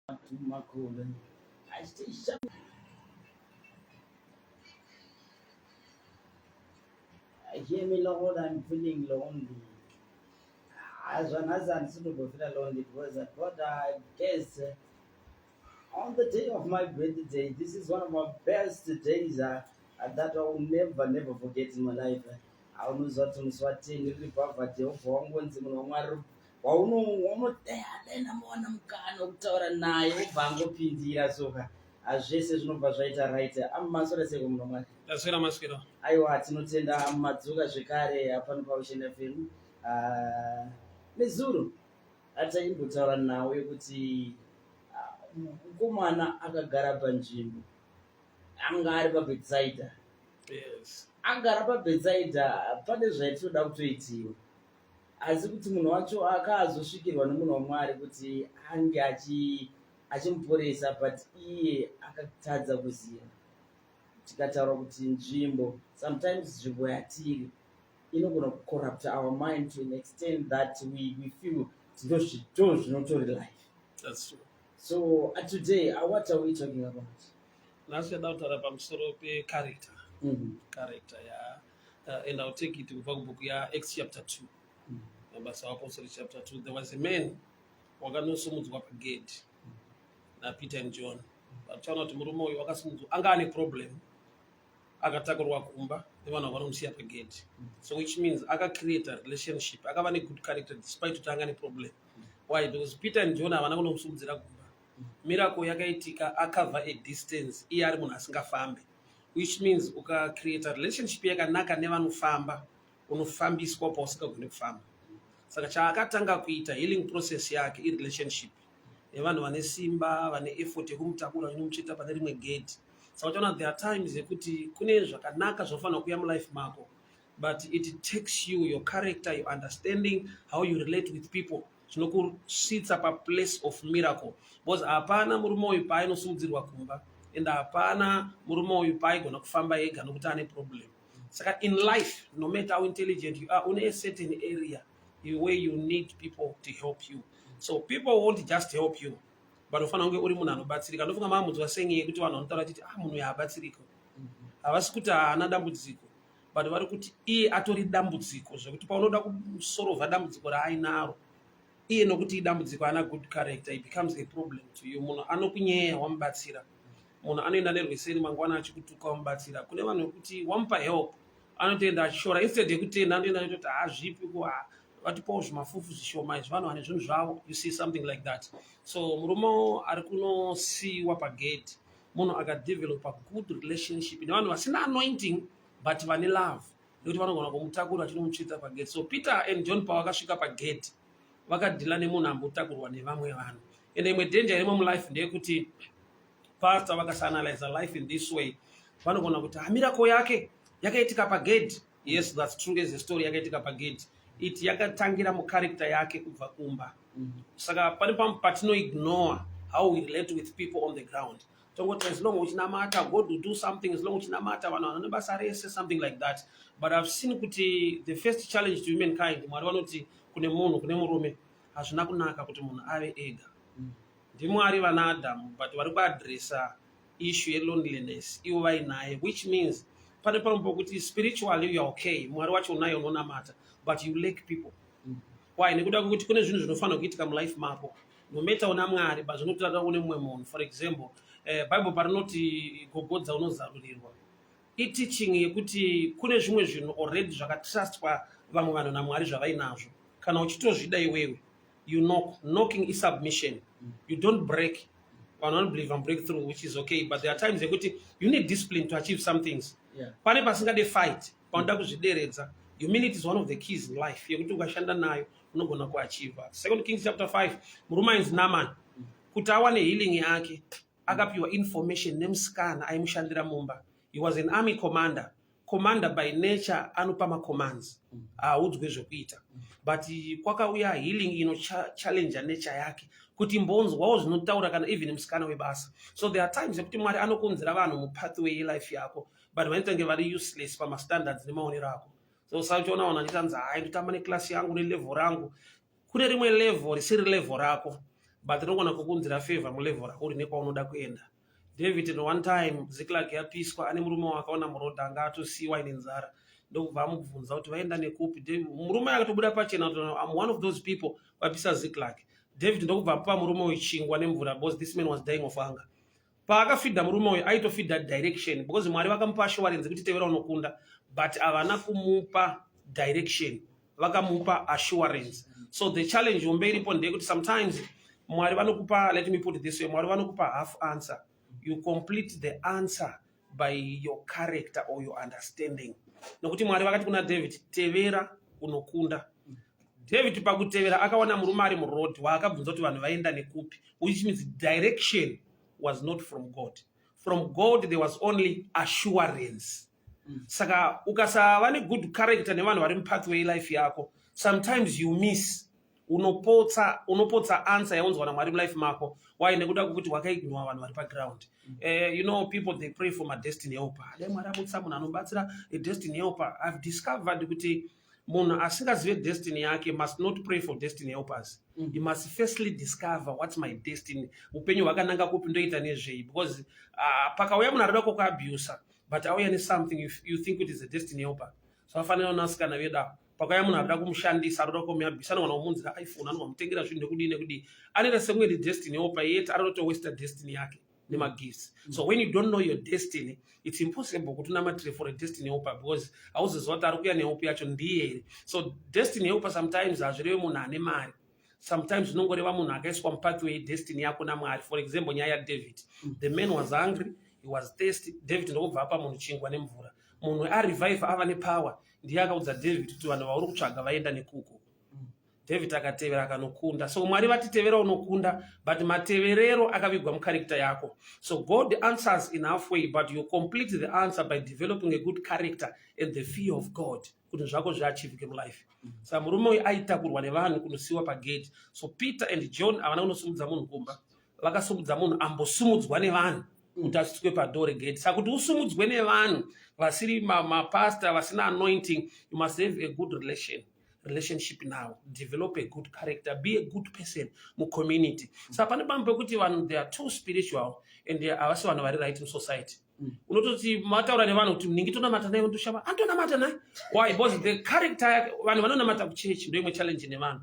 Makulen. I stay shut. I hear me, Lord, I'm feeling lonely. As one as I'm super feel lonely because God, I guess on the day of my birthday, this is one of my best days that I will never forget in my life. I will not Mswatini, Ripava, Jehovah, Wangonzi, Mwari, waunoteya dena muona mukana wekutaura naye wobva angopindira soka zvese zvinobva zvaita right amasora seko muno mwake Taswira maskiro. aiwa tinotenda madzuka zvekare apano paushena fm nezuro ataimbotaura nawe kuti mukomana akagara panzvimbo anga ari pabetsaida Yes. agara pabetsaida pane zvaitoda kutoitiwa asi kuti munhu wacho akazosvikirwa nemunhu wamwari kuti ange achimuporesa but iye akatadza kuziva. Tikataura kuti nzvimbo sometimes nzvimbo yatiri inogona kucorrupt our mind to an extent that we feel ndo zvinotori life. That's true. So today what are we talking about? Nasiyada kutaura pamusoro pe-character. Character, yeah. And I'll take it to the book, yeah, Acts chapter 2. Mabasa Apostles chapter 2. There was a man wakanosomudzwa pagate na Peter and John. Vachaona kuti murume uyu wakasimudzwa anga ane problem. Akatakurwa kumba nevanhu vanomusiya pagate. So which means create a relationship. Akava ne good character despite kuti anga ane problem. Why? Because Peter and John havana kunomusimudzira kumba. Miracle yakaitika akava a distance iye ari munhu asingafambe. Which means create a relationship yakanaka nevanofamba unofambiswa pausingagoni kufamba. Saka chaakatanga kuita healing process yake relationship nevanhu vane simba vane effort yekumutakura inomuchita pane rimwe gate. Saka uchaona there are times yekuti kune zvakanaka zvofanira kuuya mulife mako, but it takes you, your character, your understanding, how you relate with people zvinokusvitsa paplace of miracle. Because hapana murume uyu paainosimudzirwa kumba and hapana murume uyu paaigona kufamba ega nokuti ane problem. Saka in life, no matter how intelligent you are, on a certain area where you need people to help you. So people won't just help you, but ufanira kunge uri munhu anobatsirika. Ndofunga maamudzwa senyaya yekuti vanhu vanotaura vachiti munhu uyu haabatsirika. Havasi kuti haana dambudziko, but vari kuti iye atori dambudziko zvekuti paunoda kusorovha dambudziko raainaro iye nokuti idambudziko haana good character, it becomes a problem to you. Munhu anokunyeya wamubatsira, munhu anoenda nerweseri mangwana achikutuka wamubatsira. Kune vanhu vekuti wamupa help anotoenda achishora instead yekutenda anoenda achitoti zvipi vatipawo zvimafufu zvishoma izvi vanhu vane zvinhu zvavo. You see something like that. So murume ari kunosiyiwa pagate munhu akadevelop a good relationship nevanhu vasina anointing but vane love nekuti vanogona kumutakura achinomutsvita pagate. So Peter and John pavakasvika pagate vakadhila nemunhu ambotakurwa nevamwe vanhu. And imwe danger irimo mulife ndeyekuti pastor vakasaanalyze life in this way vanogona kuti miracle yake yakaitika pagate. Yes, that's true. As a story yakaitika pagate, it yakatangira mucharacter yake kubva kumba. Saka pane patinoignore how we relate with people on the ground. Tongoti as long uchinamata God will do something, as long uchinamata vanhu vane basa rese, something like that. But I've seen kuti the first challenge to humankind mwari vanoti kune munhu kune murume hazvina kunaka kuti munhu ave ega. Ndimwari vana Adam but vari kuadressa issue yeloneliness ivo vainaye, which means pane pamwe pokuti spiritually you are okay, mwari wacho unaye unonamata, but you lack people. Why? Nekuda kwekuti kune zvinhu zvinofanira kuitika mulife mako no matter una mwari but zvinotata une mumwe munhu. For example, Bible parinoti gogodza unozarurirwa teaching yekuti kune zvimwe zvinhu already zvakatrustwa vamwe vanhu namwari zvavainazvo. Kana uchitozvida iwewe you knock. Knocking is submission. You don't break. I don't believe in breakthrough, which is okay, but there are times you need discipline to achieve some things. Pane pasingade fight paunoda kuzvideredza. Humility is one of the keys in life yekuti ukashanda nayo unogona kuachieve. 2 Kings chapter 5, murume ainzi Naaman kuti awane healing yake akapiwa information nemusikana aimushandira mumba. He was an army commander. Commander by nature anopa ma-commands audzwe zvekuita, but kwakauya healing challenge nature yake kuti mbonzwawo zvinotaura kana even musikana webasa. So there are times yekuti mwari anokonzera vanhu mupathway yelife yako but vanotenge vari useless pamastandards nemaonero ako. So sachiona vanhu vanitanza ndotamba neclass yangu nelevel rangu, kune rimwe level risiri level rako, but rinogona kukunzira favor mulevel rauri nekwaunoda kuenda. David in one time Ziklag yapiswa ane murume wakaona murodha anga atosiyiwa ine nzara ndokubva amubvunza kuti vaenda nekupi. Murume akatobuda pachena kuti I'm one of those people vapisa Ziklag. David ndokubva pa murume uyu chingwa nemvura because this man was dying of hunger. Paakafidha murume uyu aitofidha direction because Mwari vakamupa assurance kuti tevera unokunda, but havana kumupa direction, vakamupa assurance. So the challenge hombe iripo ndeyekuti sometimes Mwari vanokupa, let me put it this way, Mwari vanokupa half answer. You complete the answer by your character or your understanding. Nokuti Mwari vakati kuna David, tevera unokunda. David pakutevera akawana murume ari muroad waakabvunza kuti vanhu vaenda nekupi, which means direction was not from God. From God there was only assurance. Saka ukasava ne good character nevanhu vari mupathway life yako, sometimes you miss unopotsa answer yaunzwa naMwari mulife mako. Why? Nekuda kuti wakaignore vanhu vari paground. You know, people they pray for my destiny helper. Dai Mwari abudisa munhu anobatsira a destiny helper. I've discovered kuti munhu asingazive destiny yake must not pray for destiny helpers. He must firstly discover what's my destiny. Upenyu hwakananga kupi ndoita nezvei, because pakauya munhu arida kukuabusa but auya nesomething you think it is a destiny helper. So afanira unasikana veda pakauya munhu arida kumushandisa arida kumuabhusa anogona kumunzira iPhone, anogona kumutengera zvinhu nekudii anoita semwe destiny helper yet arida kutowaste destiny yake nemagifts. So when you don't know your destiny, it's impossible kuti unamatire for a destiny helper because hauziziva kuti ari kuya nehelp yacho ndiye here. So destiny helper sometimes hazvireve munhu ane mari, sometimes unongoreva munhu akaiswa mupathway destiny yako naMwari. For example, nyaya yaDavid, the man was hungry, he was thirsty. David ndokubva apa munhu chingwa nemvura, munhu arevive ava nepower, ndiye akaudza David kuti vanhu vauri kutsvaga vaenda nekuko. David akatevera akanokunda. So Mwari vatitevera unokunda, but mateverero akavigwa mucharacter yako. So God answers in halfway, but you complete the answer by developing a good character and the fear of God kuti zvako zviachivike mulife. Saka murume uyu aitakurwa nevanhu kunosiyiwa pagate. So Peter and John havana kunosumudza munhu kumba, vakasumudza munhu ambosumudzwa nevanhu kuti asvitswe padore gate. Saka kuti usumudzwe nevanhu vasiri mapastor vasina anointing, you must have a good relationship now, develop a good character, be a good person mu community. So pane pamwe pekuti vanhu they are too spiritual and they are avasi vanhu vari right in society. Unototi mataura nevanhu kuti ningi tonamata naye ndoshama antonamata naye. Why? Because the character vanhu vanonamata kuchechi ndoimwe challenge nevanhu.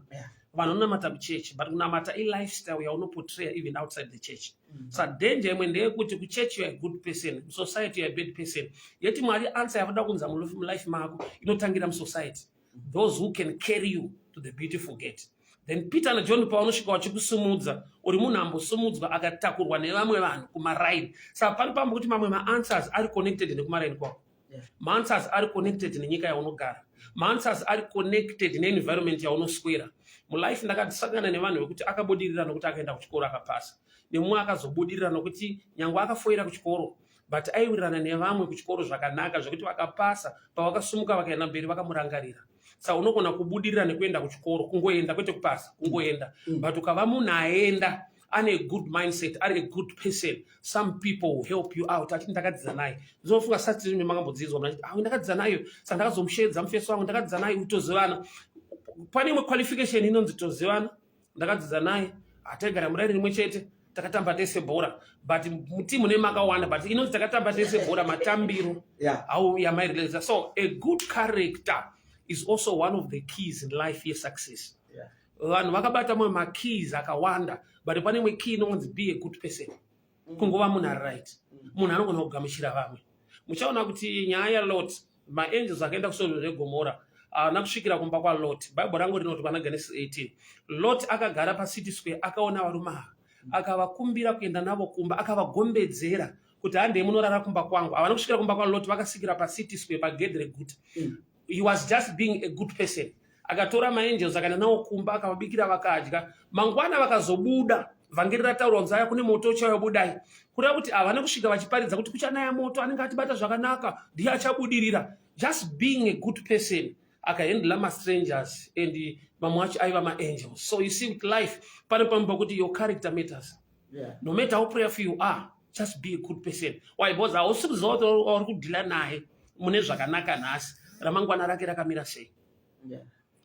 Vanhu vanonamata kuchechi but kunamata lifestyle yaunoportray even outside the church. So danger imwe ndeyekuti kuchechi you are a good person, society you are a bad person. Yeti Mwari answer yavada kunza mulife mako inotangira musociety. Those who can carry you to the beautiful gate. Then Peter and John paunosvika vachikusumudza uri munhu ambosumudzwa akatakurwa nevamwe vanhu kumaride. Saka pari pamwe kuti mamwe maanswers ari connected nekumaraini kwako. Maanswers ari connected nenyika yaunogara. Maanswers ari connected neenvironment yaunoswera. Mulife ndakasangana nevanhu vekuti akabudirira nokuti akaenda kuchikoro akapasa, nemumwe akazobudirira nokuti nyangwe akafoira kuchikoro but aiwirirana nevamwe kuchikoro zvakanaka zvokuti vakapasa pavakasumuka vakaenda mberi vakamurangarira. Saka unogona kubudirira nekuenda kuchikoro, kungoenda kwete kupasa, kungoenda. But ukava munhu aenda ane good mindset, ari a good person, some people will help you out. Achiti ndakadzidza naye zvofunga sati zvimwe makambodzidzwa muna achiti ndakadzidza nayo saka ndakazomushedza mufeso wangu, ndakadzidza naye utozivana. Pane imwe qualification inonzi tozivana, ndakadzidza naye ataigara muraini rimwe chete, takatamba tese bhora but mutimu nemakawanda but inonzi takatamba tese bhora matambiro au yamaireleza. So a good character is also one of the keys in life ye success. Vanhu vakabata mamwe makeys akawanda but pane imwe key inonzi be a good person. Kungova munhu ari right, munhu anogona kugamuchira vamwe. Muchaona kuti nyaya yaLot, maangels akaenda kuSodoma neGomora haana kusvikira kumba kwaLot. Bhaibheri rangu rinoti pana Genesis 18, Lot akagara paCity Square akaona varume ava akavakumbira kuenda navo kumba, akavagombedzera kuti handei munorara kumba kwangu. Havana kusvikira kumba kwaLot, vakasikira paCity Square pagedhe reguta. He was just being a good person. Akatora maangels akaenda nawo kumba akavabikira vakadya. Mangwana vakazobuda, vhangeri rataurwa kunzi aya kune moto uchayobudai. Kureva kuti havana kusvika vachiparidza kuti kuchanaya moto, anenge atibata zvakanaka, ndiye achabudirira. Just being a good person akahandla ma-strangers and mamwe acho aiva ma-angels. So you see with life pane pamwe pakuti your character matters. No matter how prayerful you are, just be a good person. Why? Because hausi kuziva kuti uri kudhila naye mune zvakanaka nhasi, ramangwana rake rakamira sei.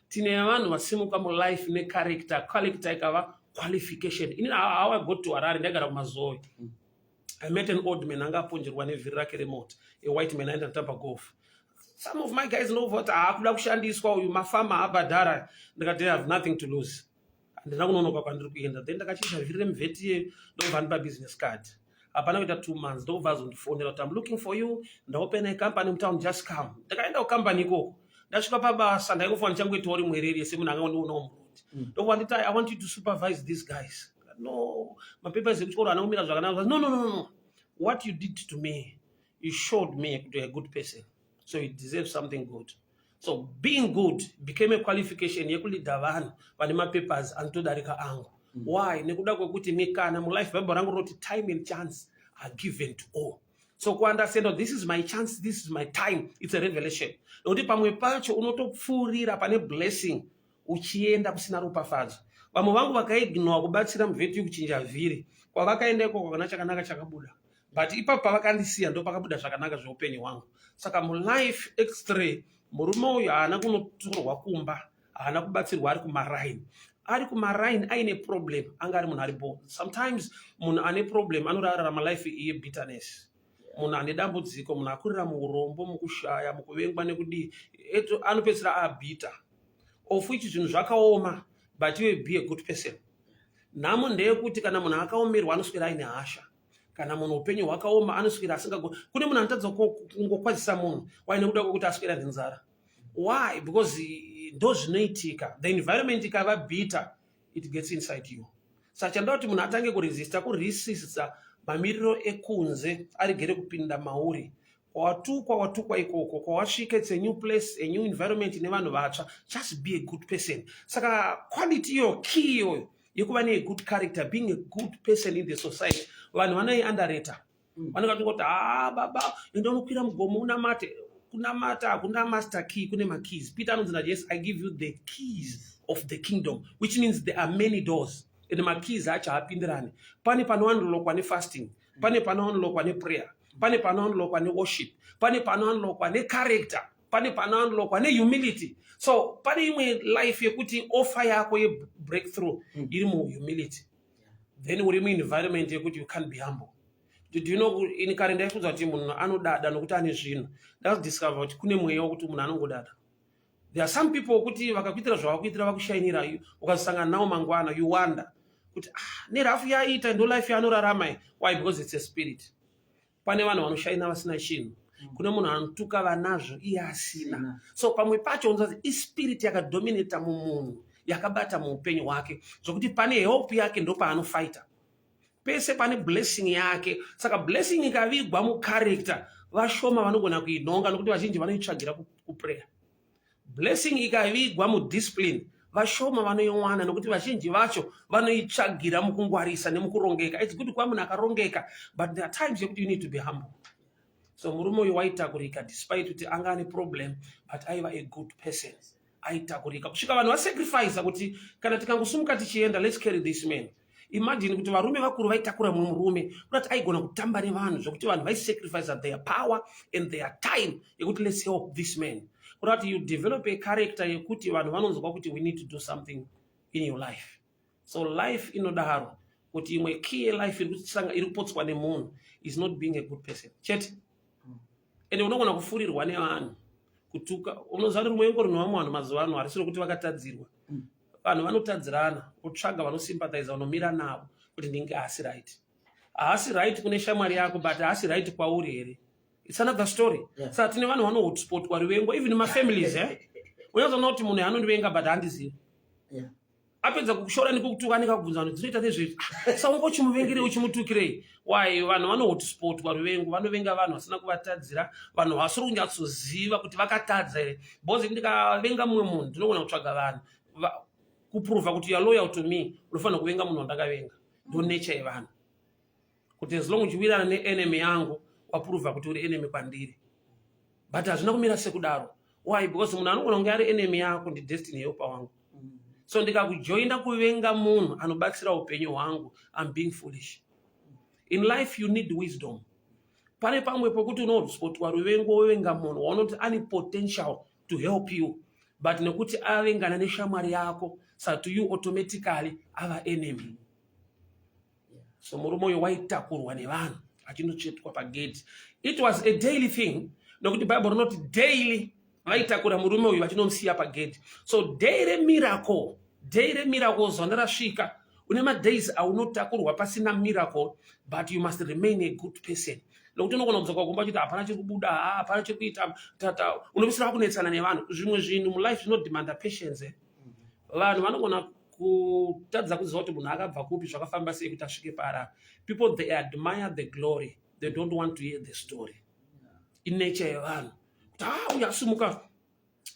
Tine vanhu vasimuka mulife necharacter, character ikava qualification. How I got to Harare, ndagara kumazoe. I met an old man, angaponjerwa nevhiri rake remote, a white man aenda kutamba golf. Some of my guys know what akuda kushandiswa uyu mafama abhadhara, ndikati I have nothing to lose. Andina kunonoka kwandiri kuenda. Then ndakachinja vhiri remuvheti ndobva ndipa business card. Hapana kuita 2 months, ndobva azondifonera kuti I'm looking for you, ndaopen a company in town, just come. Ndakaenda kucompany ikoko. Ndasvika pabasa, ndaingofunga ndichangoitawo rimwe mwereri semunhu angandionawo muroad. Ndobva nditi I want you to supervise these guys. No, my papers ekuchikoro anakumira zvakanaka. No. What you did to me, you showed me to be a good person. So you deserve something good. So being good became a qualification yekulida vanhu vane mapapers anotodarika angu. Why? Nekuda kwekuti nekana mulife Bible rangu roti time and chance are given to all. So ku understand that this is my chance, this is my time, it's a revelation. Nekuti pamwe pacho unotopfuurira pane blessing uchienda kusina rupafadzo. Vamwe vangu vakaignore kubatsira muvheti kuchinja vhiri. Kwavakaendeko kwakana chakanaka chakabuda. But ipapo pavakandisiya ndo pakabuda zvakanaka zveupenyu hwangu. Saka mulife x3 murume uyu haana kunotorwa kumba, haana kubatsirwa ari kumaraini. Ari kumaraini aine problem, anga ari munhu ari bold. Sometimes munhu ane problem anorarama life iye bitterness. Munhu ane dambudziko, munhu akurira muurombo, mukushaya, mukuvengwa nekudii, anopedzisira abita. Of which zvinhu zvakaoma, but you will be a good person. Nhamo ndeyekuti kana munhu akaomerwa anoswera aine hasha. Kana munhu upenyu hwakaoma anoswera asingagoni. Kune munhu anotadza kungokwazisa munhu waine kuda kwokuti aswera nenzara. Why? Because ndo zvinoitika. The environment ikava bitter, it gets inside you. Sachanda kuti munhu atange kuresista mamiriro ekunze arigere kupinda mauri. Kwawatukwa ikoko, kwawasvika, it's a new place, a new environment ine vanhu vatsva. Just be a good person. Saka quality yo, key yo, yekuva ne good character, being a good person in the society. Vanhu vanai underrated. Vanenge kuti baba ndonokwira mugomo unamate. Kunamata kuna master key, kune ma keys. Peter anonzi yes, I give you the keys of the kingdom, which means there are many doors. And ma keys acha hapindirani. Pane panoandolokwa ne fasting, pane panoandolokwa ne prayer, pane panoandolokwa ne worship, pane panoandolokwa ne character, pane panoandolokwa ne humility. So pane imwe life yekuti offer yako ye breakthrough iri mu humility. Then uri mu environment yekuti you can't be humble. Do you know in current life kuti munhu anodada nokuti ane zvinhu. That's discover kuti kune mweya wokuti munhu anongodada. There are some people kuti vakakuitira zvavakuitira vakushainira ukasangana nawo mangwana you wonder kuti nerafu yaita ndo life yanorarama. Why? Because it's a spirit. Pane vanhu vanoshaina vasina chinhu. Kune munhu anotuka vanazvo iye asina. So pamwe pacho unzwa spirit yakadominate mumunhu yakabata muupenyu hwake zvokuti pane hope yake ndo paanofighta. Pese pane blessing yake. Saka blessing ikavigwa mu character vashoma vanogona kuinonga nokuti vazhinji vanoitsvagira kuprayer. Blessing ikavigwa mu discipline vashoma vanoiwana nokuti vazhinji vacho vanoitsvagira mukungwarisa nemukurongeka. It's good kwa munhu akarongeka, but there are times you need to be humble. So murume uyu waitakurika despite kuti anga ane problem, but aiva a good person. Aitakurika kusvika vanhu vasacrifice kuti kana tikangosumuka tichienda, let's carry this man. Imagine kuti varume vakuru vaitakura mumwe murume kuti aigona kutamba nevanhu zvokuti vanhu vaisacrifice their power and their time yekuti let's help this man. Kuti you develop a character yekuti vanhu vanonzwa kuti we need to do something in your life. So life inodaro kuti imwe key life iri kupotswa nemunhu is not being a good person. Chete. Ende unogona kufurirwa nevanhu. Kutuka unoziva kuti rumwe ngoro nevamwe vanhu mazuva ano harisiro kuti vakatadzirwa. Vanhu vanotadzirana, kutsvaga vanosympathize vanomira navo kuti ndinge haasi right. Haasi right kune shamwari yako, but haasi right kwauri here. It's another story. Yeah. Saka tine vanhu vano hotspot warivengo, even my families unozoona kuti munhu anondivenga but handizivi. Yeah. Apedza kushora nekukutuka nekubvunza kuti dzinoita nezvezvi. Saka ungochimuvengere uchimutukirei. Why? Vanhu vano hotspot warivengo, vanovenga vanhu vasina kuvatadzira, vanhu vasiri kunyatsoziva kuti vakatadza here. Because ndikavenga mumwe munhu ndinogona kutsvaga vanhu kuprova kuti you are loyal to me, unofanira kuvenga munhu wandakavenga. Ndo nature yevanhu. Kuti as long uchiwirana neenemy yangu, waprova kuti uri enemy kwandiri. But hazvina kumira sekudaro. Why? Because munhu anogona kunge ari enemy yako ndi destiny yeupa wangu. So ndikakujoina kuvenga munhu anobatsira upenyu hwangu, I'm being foolish. In life you need wisdom. Pane pamwe pokuti unohotspot warivengo wevenga munhu waunoti ane potential to help you. But nekuti avengana neshamwari yako, so to you automatically ava enemy. So murume uyo waitakurwa nevanhu achinotsvetwa pagate. It was a daily thing. Nokuti Bible rinoti daily vaitakura murume uyu vachinomusiya pagate. So daily miracle zona rasvika. Une madays aunotakurwa pasina miracle, but you must remain a good person. Nokuti unogona kubva kwakumba kuti hapana chiri kubuda, hapana chiri kuita, tata unopisira kunetsana nevanhu. Zvimwe zvinhu mulife zvinodemanda patience. Vanhu vanogona kutadza kuziva kuti munhu akabva kupi zvakafamba sei kuti asvike para. People, they admire the glory, they don't want to hear the story. In nature yevanhu kuti uyu asumuka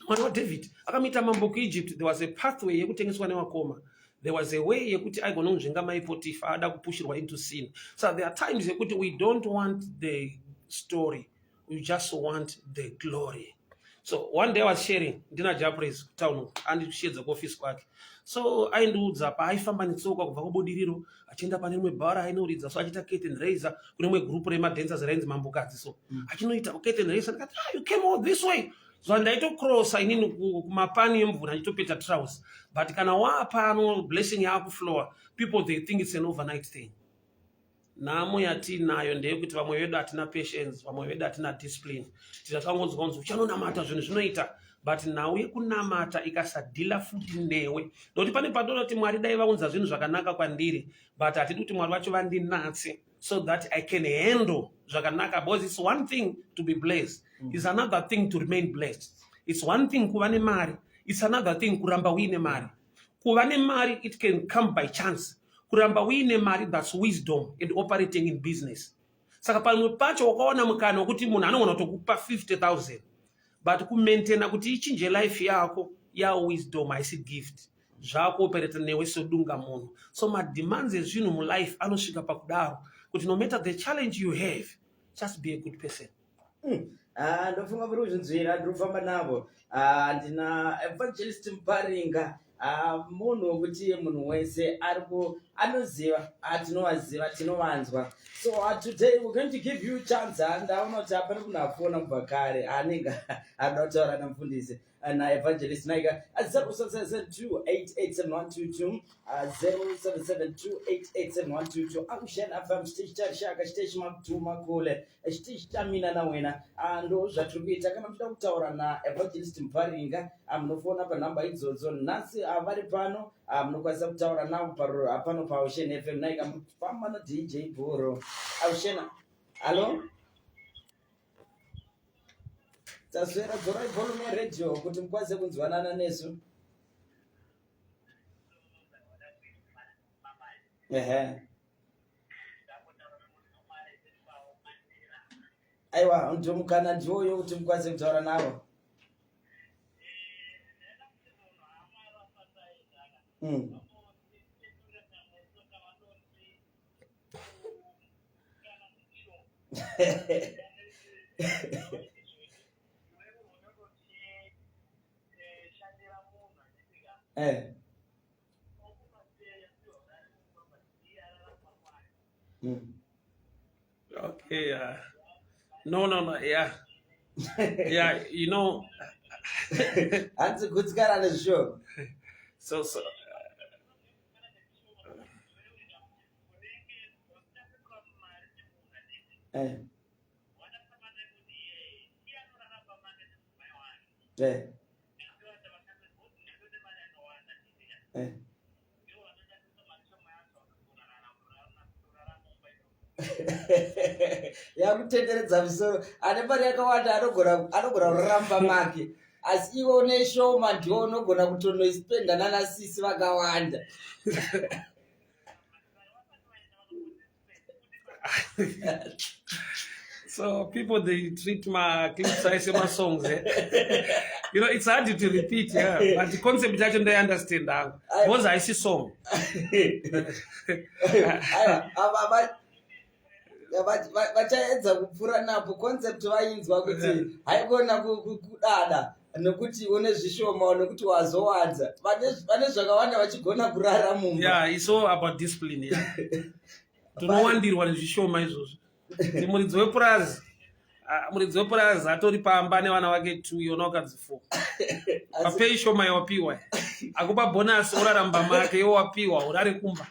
mwana waDavid akamita mambo kuEgypt. There was a pathway yekutengeswa nevakoma. There was a way yekuti aigona kunzvenga mai Potiphar ada kupushirwa into sin. So there are times yekuti we don't want the story, we just want the glory. So one day I was sharing ndina Japres town and shedza office kwake. So aindiudza paaifamba netsoka kubva kubudiriro achienda pane rimwe bhara ainoridza, so achita curtain raiser kune rimwe group rema dancers rainzi mambokadzi. So achinoita curtain raiser ndikati you came all this way. So ndaitocrossa inini kumapani emvura nditopeta trousers. But kana wapano blessing yakufloor, people they think it's an overnight thing. Namo yatinayo ndeyekuti vamwe vedu hatina patience, vamwe vedu hatina discipline. Tikakangonzwa kunzi uchanonamata zvinhu zvinoita, but nawe yekunamata ikasadhila futi newe. Nokuti pane padonoti Mwari dai vaunza zvinhu zvakanaka kwandiri, but hatidi kuti Mwari vacho vandinatse so that I can handle zvakanaka. Because it's one thing to be blessed, it's another thing to remain blessed. It's one thing kuva nemari, it's another thing kuramba uine mari. Kuva nemari, it can come by chance. Kuramba uine mari, that's wisdom and operating in business. Saka pamwe pacho wakaona mukana wekuti munhu anogona kutokupa 50,000, but kumaintaina kuti ichinje life yako ya wisdom haisi gift. Zvakuoperate newe sodunga munhu. So mademands ezvinhu mulife anosvika pakudaro kuti no matter the challenge you have, just be a good person. Ndofunga kuti uzvinzwira ndinofamba navo. Ndina Evangelist Mparinga, munhu wekuti munhu wese anoziva, atinowaziva, tinovanzwa. So today we're going to give you a chance. Ndaona kuti hapana munhu afona kubva kare anenge anoda kutaura namufundisi naEvangelist Naiga 0772887122 0772887122 akushena FM chiteshi charishaka chiteshi makutuma kule chiteshi chamina nawena ndo zvatiri kuita. Kana muchida kutaura naEvangelist Mparinga munofona panhamba idzodzo. Nhasi vari pano munokwanisa kutaura navo pano paOcean FM. Naiga mufamba na DJ Bhuro. Ocean, hello? Taswera dzorai volume radio kuti mukwanise kunzwanana nesu. Aiwa, ndomukana ndiwoyo kuti mukwanise kutaura navo. Okay, no, yeah. Yeah, you know. That's a good guy on the show. So. Yakutenderedza misoro ane mari yakawanda anogona kuraramba make, asi iwe une shoma ndiwo unogona kutonoispenda nanasisi vakawanda. So people, they treat my clips as my songs. You know, it's hard to repeat, yeah. But the concept I don't understand now. Because I see song. Vachaedza kupfura napo concept vainzwa kuti haigona kudada nekuti une zvishoma nekuti wazowadza. Vane zvakawanda vachigona kurara mumba. Yeah, it's all about discipline. Yeah. Tinowandirwa nezvishoma izvozvo. Muridzi wepurazi atori pamba nevana vake 2 yona wakadzi 4. Papei shoma yawapiwa. akupa bonus oraramba make yowapiwa urari kumba.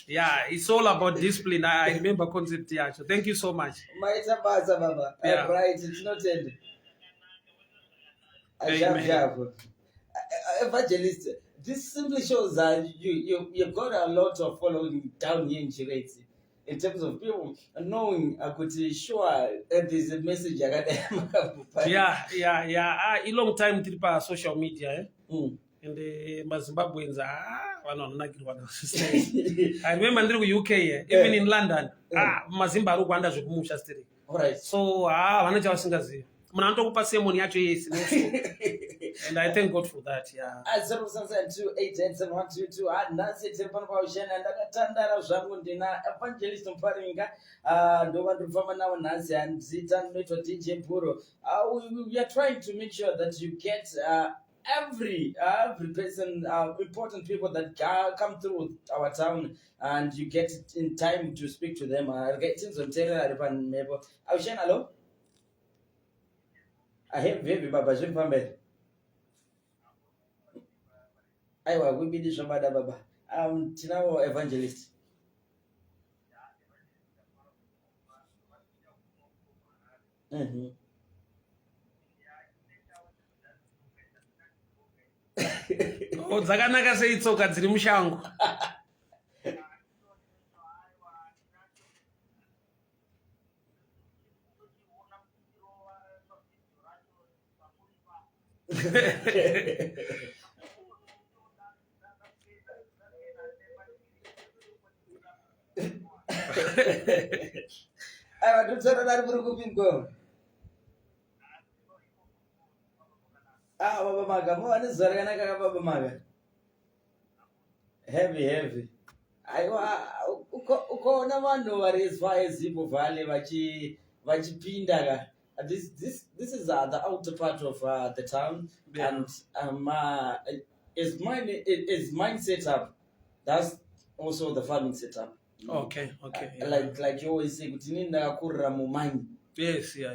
Yeah, it's all about discipline. I remember concept yacho. Thank you so much. Maita basa baba. Yeah. Right, it's not end. Amen. Evangelist, this simply shows that you got a lot of following down here in Chireti in terms of people knowing I could sure there's a message I got. Yeah. A long time tripa social media and the Zimbabweans I remember ndiri ku UK even in London mazimba ari kuanda zvekumusha still. Alright. So vana chavasingazivi. Munhu anotokupa sermon yacho yes. And I thank God for that. Yeah. 0772887122 nhasi tiri pano paushana ndakatandara zvangu ndina Evangelist Mparinga ndova ndofamba navo nhasi hanzita ndinoitwa DJ Puro. We are trying to make sure that you get every person, important people that come through our town, and you get in time to speak to them. Hello? I have baby baba zvifambele. Aiwa kubidi zvabada baba. Tinawo Evangelist. Dzakanaka sei tsoka dziri mushango. Aiwa tutsara dari muri kupingo. Baba maga, mwane zara kanaka baba maga. Heavy. Aiwa ukoona vanhu varizwa eZipo Valley vachipinda ka. This is the outer part of the town, and is mine setup. That's also the farming setup. Okay. Yeah. Like you always say, kuti nini ndakakurira mumine. Yes, yeah.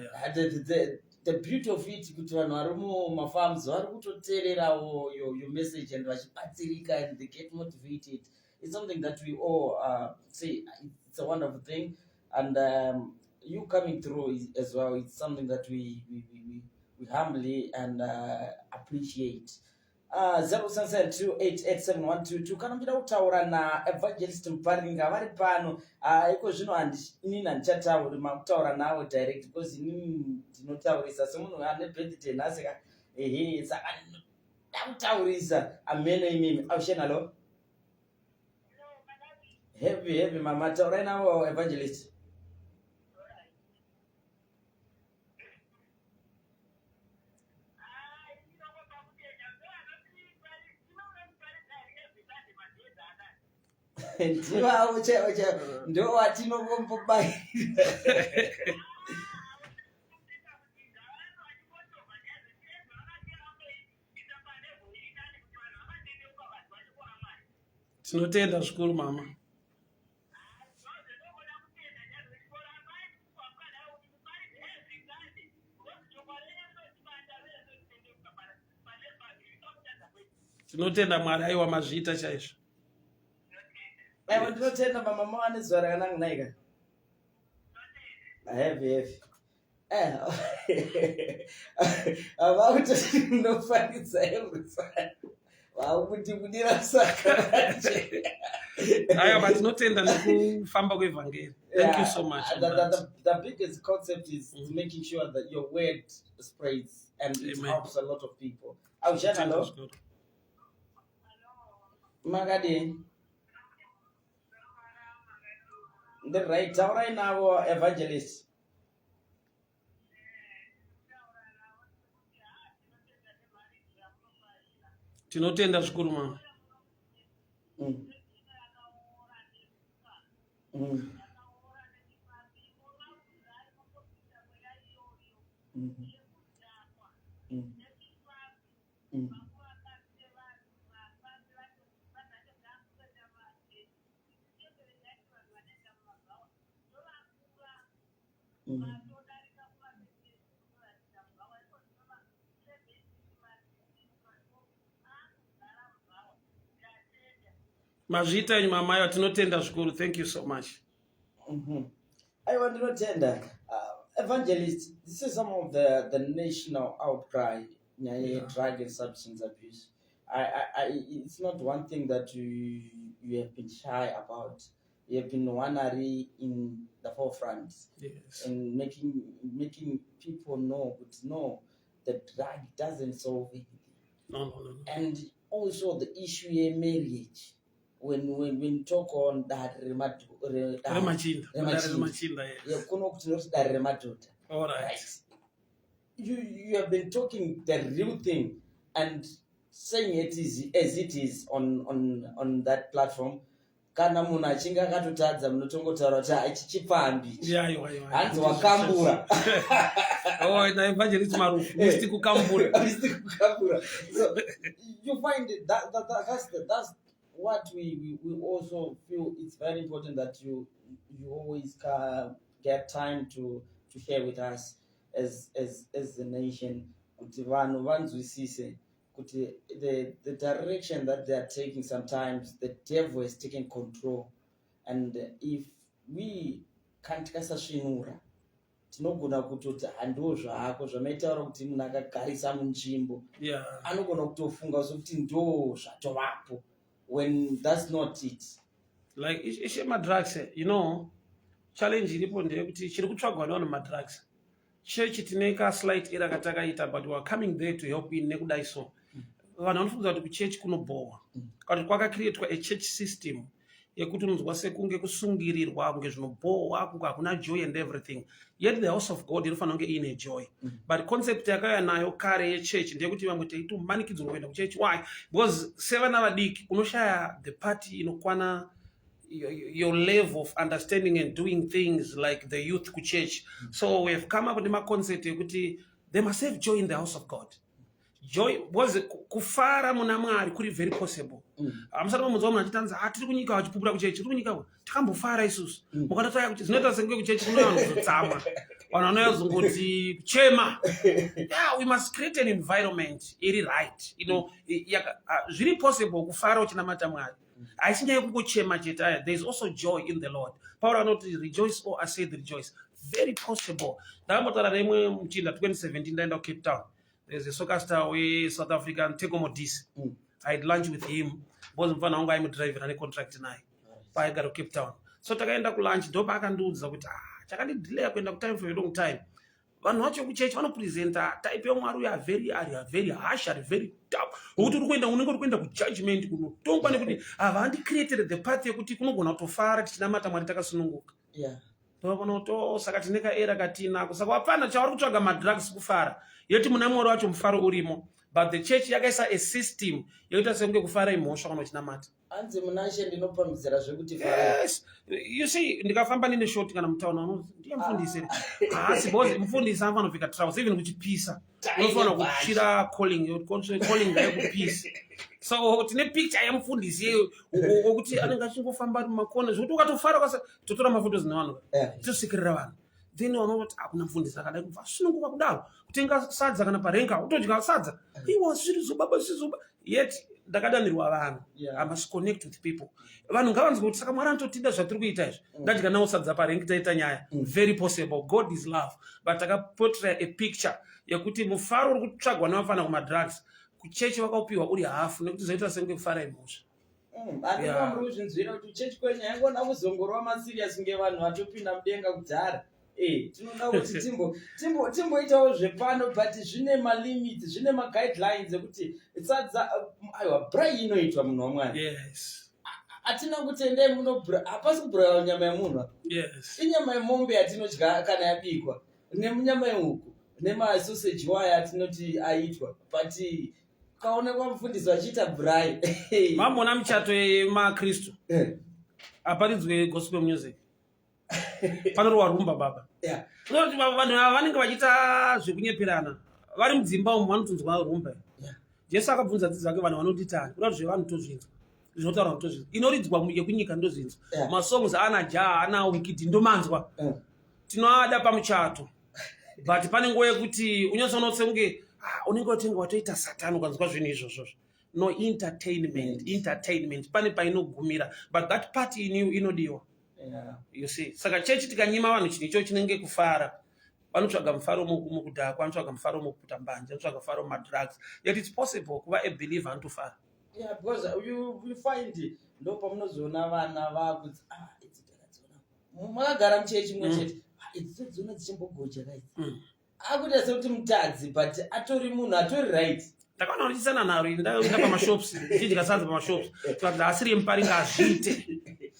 The beauty of it, kuti vanhu vari mumafarms vari kutoteererawo your message and vachibatsirika and they get motivated. It's something that we all say it's a wonderful thing, and you coming through as well. It's something that we humbly and appreciate. 0772887122 kana muchida kutaura naEvangelist Mparinga vari pano. Iko zvino inini handichatauri, makutaura navo direct because inini ndinotaurisa semunhu ane birthday nhasi ka. Saka ndakutaurisa ameno imimi. Hello? Heavy mama, taurai navo Evangelist. Ndiwawo ndo watinombombobaira. Tinotenda zvikuru mama. Tinotenda Mwari aiwa mazviita chaizvo. Aiwa ndinotenda mama mwane zuva rakanaka naika. Heavy. Avakutoti munofanidza everything. Vakutibudira saka. Aiwa patinotenda nekufamba kwevhangeri. Thank you so much. The biggest concept is making sure that your word spreads and it helps a lot of people. Hello? Magadi. The right now, Evangelist. Tinotenda zvikuru mama. Mazvita enyu mamayo tinotenda zvikuru. Thank you so much. I want to tender evangelist. This is some of the national outcry, drug and substance abuse. It's not one thing that you have been shy about. You have been wannery in the forefront, Yes. and making people know, but no, the drug doesn't solve anything. No. And also the issue of marriage. When we talk on that Remachinda, yes. All right. You have been talking the real thing and saying it is as it is on that platform. Kana munhu achinge akatotadza munotongotaura kuti aichichipambi hanzi wakambura. Oh, na evangelist Marufu musti kukambura. So you find that's what we also feel it's very important that you always get time to share with us as a nation. Kuti vanhu vanzwisise kuti the direction that they are taking, sometimes the devil is taking control, and if we can't kasasvinura tinogona kutoti handoo zvako zvamaitaura kuti munhu akagarisa munzvimbo anogona kutofunga sokuti ndo zvatovapo, when that's not it. Like ishe madrugs, challenge iripo ndeyekuti chiri kutsvagwa nawo madrugs. Church tineka slight era katakaita, but we are coming there to help in nekudai so. Vanhu vanofunga kuti kuchurch kunobohwa. Kuti kwakacreatwa a church system yekuti unonzwa sekunge kusungirirwa kunge zvinobohwa kunge hakuna joy and everything. Yet the house of God inofanira kunge ine joy. But concept yakauya nayo kare yechurch ndeyekuti vamwe teiti umanikidzwa kuenda kuchurch. Why? Because 7 vadiki unoshaya the party inokwana your level of understanding and doing things like the youth ku church. So we have come up with a concept yekuti they must have joy in the house of God. Joy was kufara muna Mwari kuri very possible. Amusati munzwa munhu achitanza tiri kunyika vachipupura kuchechi, tiri kunyika takambofara isusu. Mukatotaya kuti zvinoita senge kuchechi kuno vanhu kuzotsama. Vanhu vanozongoti kuchema. Yeah, we must create an environment iri right. Zviri possible kufara uchinamata Mwari. Aisinyaya kungochema chete. There is also joy in the Lord. Paul anoti rejoice, or I said rejoice. Very possible. Ndakambotaura neimwe muchinda 2017 ndaenda Cape Town. There's a soccer star we South African Teko Modise. I had lunch with him. Because mfana wangu I'm driving and a contract naye. I got to Cape Town. So takaenda ku lunch ndo bakandiudza kuti chakandi delay kuenda ku time for a long time. Vanhu vacho ku church vanopresenta type yomwari are very harsh, are very tough. Ukuthi uri kuenda unenge uri kuenda ku judgment kunotongwa nekuti havandi created the path yekuti kunogona kutofara tichinamata Mwari takasununguka. Yeah. Tonoto saka tineka era katina kusaka wapana chauri kutsvaga madrugs kufara. Yeti muna Mwari wacho mufaro urimo. But the church yakaisa a system yoita senge kufara imhosva kana uchinamata. Anzi munashe ndinopamizira zvekuti fara. Yes. You see, ndikafamba nine short kana mutauna unozi ndiye mufundisi. Asi boss mufundisi anofana kufika trials even kuchipisa. Unofana kuchira calling ngayo kupisa. So tine picture yamufundisi ukuthi anenge achingofamba mumakona zvokuti ukatofara kwasa totora mafoto zina vanhu. Tosikirira vanhu. Then vanoti akuna mufundisi akadai kubva sununguka kudaro kutenga sadza kana parenka utodya sadza. Iwo zvirizobaba zvizoba. Yet ndakadanirwa vanhu. I must connect with people. Vanhu ngavanzwe kuti saka Mwari anototida zvatiri kuita izvi. Ngadya nawo sadza parengi taita nyaya. Very possible. God is love. But takaportray a picture yekuti mufaro uri kutsvagwa nevafana kumadrugs. Kuchechi wakaupiwa uri hafu nekuti zvoita senge kufara imhosva. Andina muri kuzvinzwira kuti chechi kwenye yangona kuzongorwa masirious nge vanhu vatopinda mudenga kudhara. Tinoda kuti timboitawo zvepano, but zvine malimits, zvine maguidelines ekuti sadza aiwa braai inoitwa munhu waMwari. Yes. Atina kutendei munobra hapasi kubhuya nyama yemunhu. Yes. Inyama yemombe yatinodya kana yabikwa, nemunyama yehuku, nemasausage waya atinoti aitwa, but kaonekwa mufundisi achiita braai. Mamona michato yemakristu aparidzwe gospel music. Panorwa rumba baba. Yeah. Unoti vanhu vanenge vachiita zvekunyeperana. Vari mudzimba umu vanotonzwa rumba. Jesu akabvunza dzidzi dzake vanhu vanoditani. Kuti zvevanhu tozvinzwa. Zvinotaura tozvinzwa. Inoridzwa yekunyika ndozvinzwa. Masongs ana jaha ana wikiti ndomanzwa. Tinoada pamuchato. But pane nguva yekuti unyatsoona kunge unenge utenga watoita Satani ukanzwa zvinhu izvozvo. no entertainment pane painogumira, but that part in you inodiwa. You see, saka chechi tikanyima vanhu chinhu icho chinenge kufara, vanotsvaga mufaro mukudhakwa, vanotsvaga mufaro mukuputa mbanje, vanotsvaga mufaro mumadrugs. Yet it's possible kuva a believer anotofara. Yeah, because you find ndo pamunozoona vana vakuti makagara muchechi mwe chete idzona dzichimbogoja right akuita sekuti mutadzi but atori munhu atori right. Ndakaona uchisana naro ndaenda pamashops ndidya sadza pamashops kuti asiri muparinga azviite.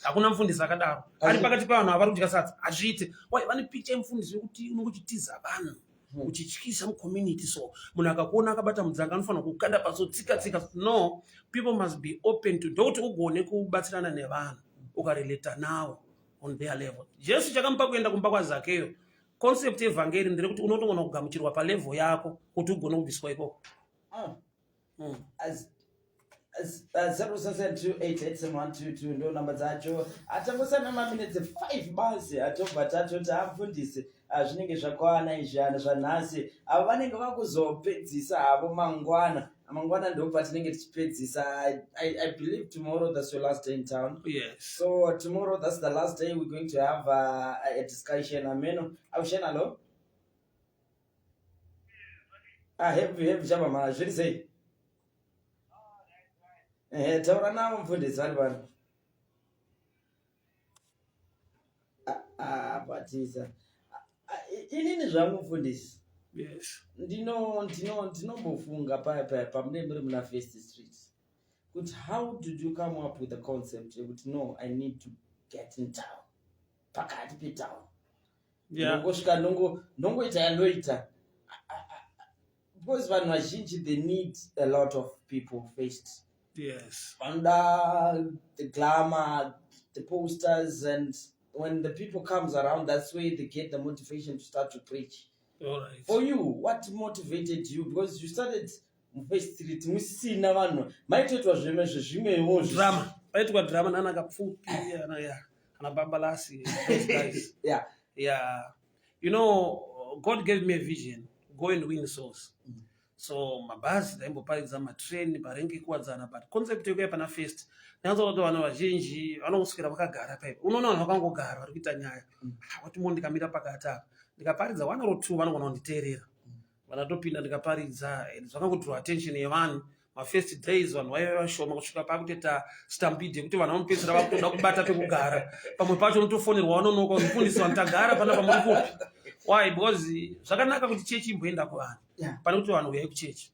Hakuna mufundisi akadaro ari pakati pavanhu avari kudya sadza azviite. Vane picha yemufundisi wekuti unongochitiza vanhu uchityisa mucommunity, so munhu akakuona akabata mudzanga anofanira kukanda paso tsika. No, people must be open to ndokuti ugone kubatsirana nevanhu ukarelata navo on their level. Jesu chakamupa kuenda kumba kwaZakeyo, concept yevhangeri nderekuti unotogona kugamuchirwa palevel yako kuti ugone kubviswa ikoko. As 0728871222 ndo namba dzacho. Atangosana maminitsi 5 basi atobva tatoti afundise zvinenge zvakwana izvi zvanhasi. Avo vanenge vakuzopedzisa havo mangwana ndo patinenge tichipedzisa. I believe tomorrow that's your last day in town. Yes. So tomorrow that's the last day we're going to have a discussion. Amen. Aushena lo? Heavy jamba ma zviri sei? Taura navo mufundisi vari pano. Bhatisa. Inini zvangu mufundisi. Yes. Ndinombofunga pamune muri muna First Street. Kuti how did you come up with the concept yekuti no, I need to get in town. Pakati petown. Yeah. Ngosvika ndongoita yandoita. Because vanhu vazhinji they need a lot of people first. Yes. Under the glamour, the posters, and when the people comes around, that's where they get the motivation to start to preach. All right. For you, what motivated you? Because you started First Street, musina vanhu maitoitwa zvimwewo drama. Paitwa drama nana kapfupi ana babalasi, those guys. Yeah. You know, God gave me a vision. Go and win souls. So mabhazi ndaimboparidza matrain parengi kuwadzana, but concept yekuya pana first nyanza kuti vanhu vazhinji vanoswera vakagara paipo. Unoona vanhu vakangogara vari kuita nyaya. Wati mo ndikamira pakati apa ndikaparidza 1 or 2 vanogona kunditeerera. Vanatopinda ndikaparidza zvakangodraw attention yevanhu. Ma first days vanhu vaiva vashoma kusvika pakuteta stampede yekuti vanhu vanopedzera vakutoda kubata pekugara. Pamwe pacho unotofonerwa vanonoka mufundisi vanotagara pana pamuri kupi. Why? Because zvakanaka kuti chechi imboenda kuvanhu. Pane kuti vanhu uyai kuchechi.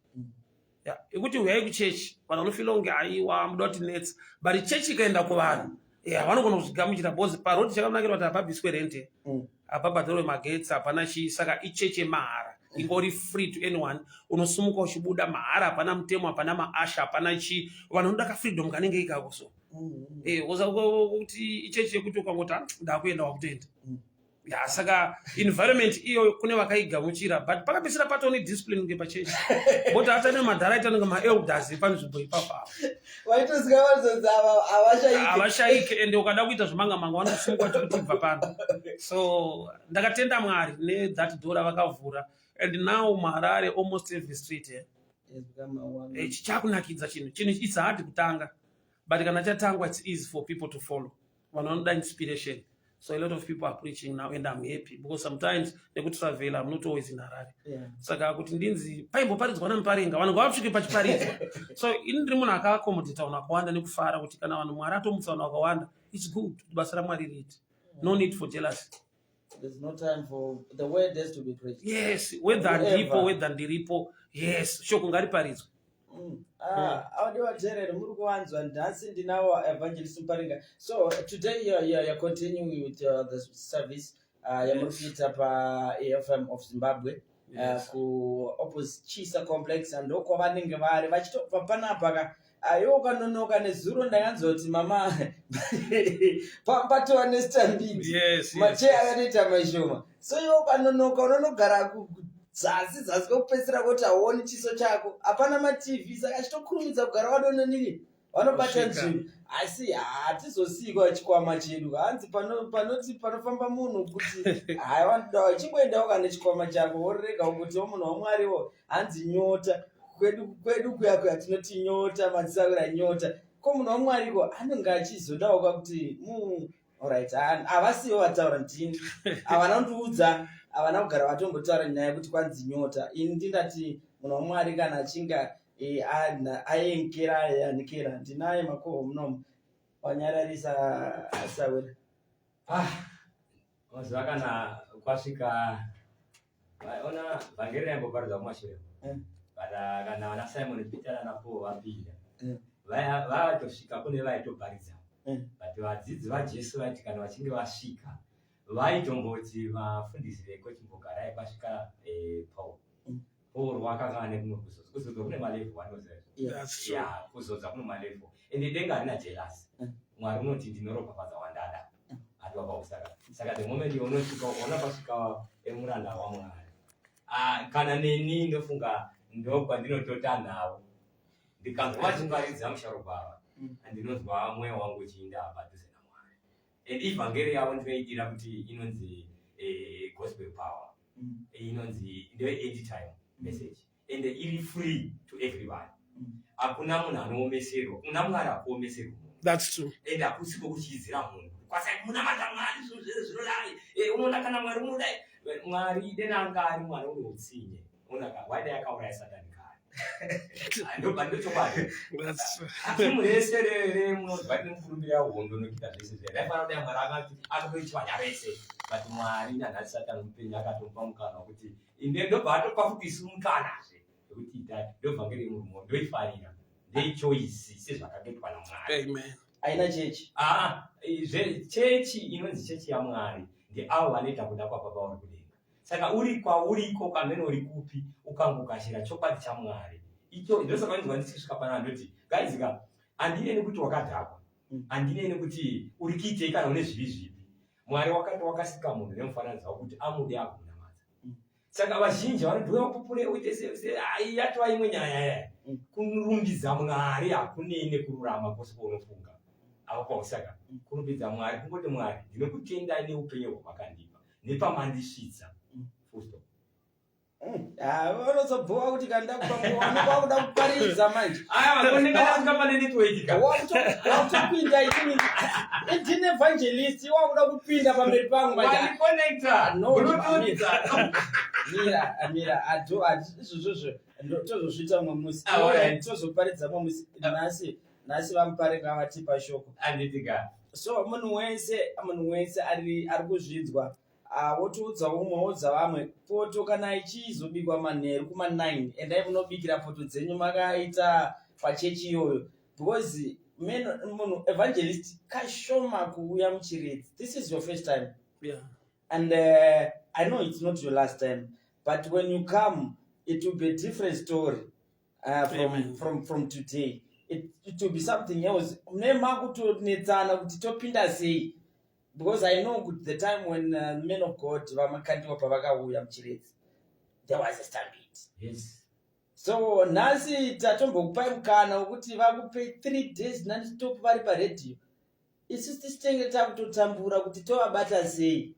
Ekuti uyai kuchechi vanhu vanofila kunge aiwa muda kuti nets, but chechi ikaenda kuvanhu vanogona kuzvigamuchira because paroti chakamunakira kuti hapabviswe rente, hapabhadharwe magetsi, hapana chii, saka icheche mahara. Ingori free to anyone. Unosumuka uchibuda mahara, hapana mutemo, hapana maasha, hapana chii. Vanhu vanoda freedom kanenge ikako so. Kuti ichechi yekuti ukangoti ndakuenda wakutenda. Saka environment iyo kune vakaigamuchira, but pakapesera patoni discipline ngepachechi. But hata nemadhara aita nge maelders panzvimbo ipapo. Waitosika vanzonzi avashaike ende ukada kuita zvamanga-manga vanosumuka kuti bva pano. So ndakatenda Mwari ne-that door vakavhura, and now Marare almost every street chichakunakidza chinhu it's hard kutanga, but kana chatangwa it's easy for people to follow. Vanhu vanoda inspiration. So a lot of people are preaching now, and I'm happy because sometimes they could travel. I'm not always in Harare. Saka kuti ndinzi paimboparidzwa namuparinga vanhu ngavapsvike pachiparidzwa. So indiri munhu akaaccommodata vanhu vakawanda nekufara kuti kana vanhu Mwari atomutsa vanhu vakawanda, it's good kuti basa raMwari riite. No need for jealousy. There's no time for the word has to be preached. Yes, whether ndiripo, yes, shoko ngariparidzwe. Audiwateereri muri kuvanzwa nhasi ndinawo Evangelist Muparinga. So today you're continuing with the service yamuri kuita pa-AFM of Zimbabwe ku opposite Chisa complex, and ndoko vanenge vari vachitobva panapa iwo ukanonoka nezuro ndakanzoti mama patova nestambidi macheya akatoita mashoma. So iwo ukanonoka unonogara zasi kwekupedzisira kuti hauoni chiso chako, hapana matv, saka chitokurumidza kugara vadononini vanobata nzvimbo. Asi hatizosiyikwa chikwama chedu, hanzi panoti panofamba munhu kuti hai vanoda chimboendawo kana chikwama chako worega kuti munhu waMwariwo, hanzi nyota kwedu kuya tinoti nyota madzisaura nyota ko munhu waMwari ko anenge achizodawo kwakuti alright avasiwo vataura ndini havana kundiudza havana kugara vatombotaura nyaya yekuti kwanzi nyota. Ini ndingati munhu waMwari kana achinga ayenkera yanikera ndinaye makoho munomu wanyararisa asawira mazuva kana kwasvika vaona vhangeri raimboparidza kumashure kana vana Simon Peter nana Paul vapinda vaitosvika kune vaitoparidza but vadzidzi vaJesu vaiti kana vachinge vasvika vaitomboti vafundisi veko chimbogarai kwasvika Paul wakanga ane kumwe kuzodza kune malevel vanoziva kuzodza kune malevel ende denga harina jealous. Mwari unoti ndinoropafadza wandada saka the moment unosvika ukaona pasvika emuranda waMwari kana neni ndofunga ndokwandinotota navo ndikangovachimbaridza musharuka ava andinonzwa mweya wangu uchiinda padhuze naMwari. And ivhangeri yavo ndinoidira kuti inonzi gospel power, inonzi end time message and iri free to everybody. Hakuna munhu anomeserwa, kuna Mwari akuomeserwa. That's true. And hakusiko kuchizira munhu kwasai munamata Mwari zvinodai unoona kana Mwari unodai Mwari denanga ari Mwari unotsinye unaka waida yakauraya Satani ndochokwadi akimureserere munozwa nemukurumbira hondo nokuita zvese zvaifanira kudai Mwari akati akaitochivanya vese but Mwari nanhasi Satani mupenyu akatomupa mukana wekuti inde ndobva atopa futi isu mukanazve wekuti itai ndobvangeri murumo ndoifarira ndechoisi sezvakaketwa naMwari. Amen. Aina chechi chechi inonzi chechi yaMwari ndeavo vanoita kuda kwaBaba vari kudenga. Saka uri kwauriko kamene uri kupi ukangokashira chokwadi chaMwari icho ndosaka ndinzwa ndichisvika pana ndoti guys handineni kuti wakadhakwa handineni kuti uri kuitei kana une zvivi zvipi. Mwari wakati wakasika munhu nemufananidzo wekuti amude agomunamadza. Saka vazhinji vanodhuya kupupure uite yatova imwe nyaya kurumbidza Mwari hakunene kururama kwose kwaunofunga avo kwausaka kurumbidza Mwari kungoti Mwari ndinokutenda neupenyu hwamakandipa nepamandisvitsa fusto. Vanozobhuwa kuti kandakupa kuda kuparidza manje vakonengaasika pane network wakutopinda ini ndine evangelist wakuda kupinda pamberi pangu mira izvozvo tozosvita mumwe musi tozoparidza mumwe musi nhasi vamuparinga vatipa shoko so munhu wese ari kuzvidzwa wotiudza umwe wodza vamwe poto kana ichizobikwa manheru kuma9 endai munobikira poto dzenyu makaita pachechi iyoyo because munhu evangelist kashoma kuuya muchiredzi. This is your first time and I know it's not your last time but when you come it will be a different story from today. It will be something else. Munemakutonetsana kuti topinda sei because I know the time when men of God vamakandiwa pavakauya muchiredzi there was a stampede. Yes. So nhasi tatombokupai mukana wekuti vakupe 3 days non-stop vari paredhiyo. Isusu tichitenge takutotambura kuti tovabata sei